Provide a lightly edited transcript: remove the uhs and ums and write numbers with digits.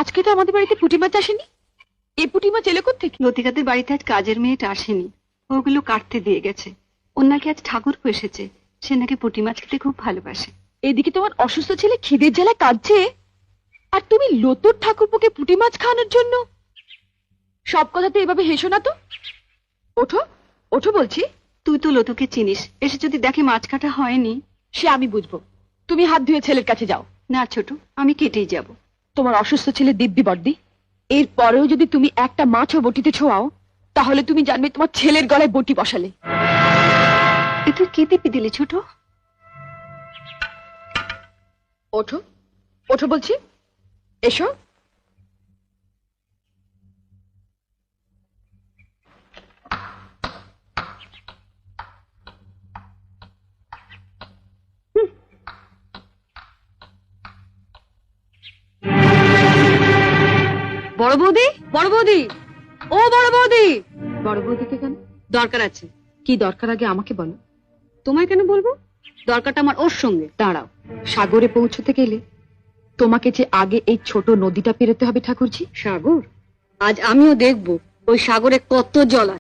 আজকে তো আমাদের বাড়িতে পুঁটি মাছ আসেনি। এই পুঁটি মাছ এলো কোত্থেকে? লতিকাদের বাড়িতে আজ কাজের মেয়েটা আসেনি, ওগুলো কাটতে দিয়ে গেছে। ওর নাকি আজ ঠাকুর এসেছে, সে নাকি পুঁটি মাছ খেতে খুব ভালোবাসে। এদিকে তোমার অসুস্থ ছেলে খিদের জ্বালায় কাঁদছে, আর তুমি লতুর ঠাকুরপোকে পুঁটি মাছ খাওয়ানোর জন্য। সব কথাতে এভাবে হেসো না তো। ওঠো ওঠো বলছি। তুই তো লতুকে চিনিস, এসে যদি দেখে মাছ কাটা হয়নি। সে আমি বুঝবো, তুমি হাত ধুয়ে ছেলের কাছে যাও। না ছোট, আমি কেটেই যাব। তোমার অসুস্থ ছেলে দিব্যি বর্দি, এর পরেও যদি তুমি একটা মাছও বটিতে ছোঁয়াও, তাহলে তুমি জানবে তোমার ছেলের গলায় বটি বসালে। এ তুই কে দিবি দিলি ছোট? ওঠো ওঠো বলছি, এসো। বড় বৌদি, বড় বৌদি, ও বড় বৌদি। বড় বৌদিকে কেন? দরকার আছে। কি দরকার আগে আমাকে বলো। তোমায় কেন বলবো? দরকারটা আমার ওর সঙ্গে। দাঁড়াও, সাগরে পৌঁছতে গেলে তোমাকে যে আগে এই ছোট নদীটা পেরোতে হবে ঠাকুরজি। সাগর? আজ আমিও দেখবো ওই সাগরে কত জল আছে।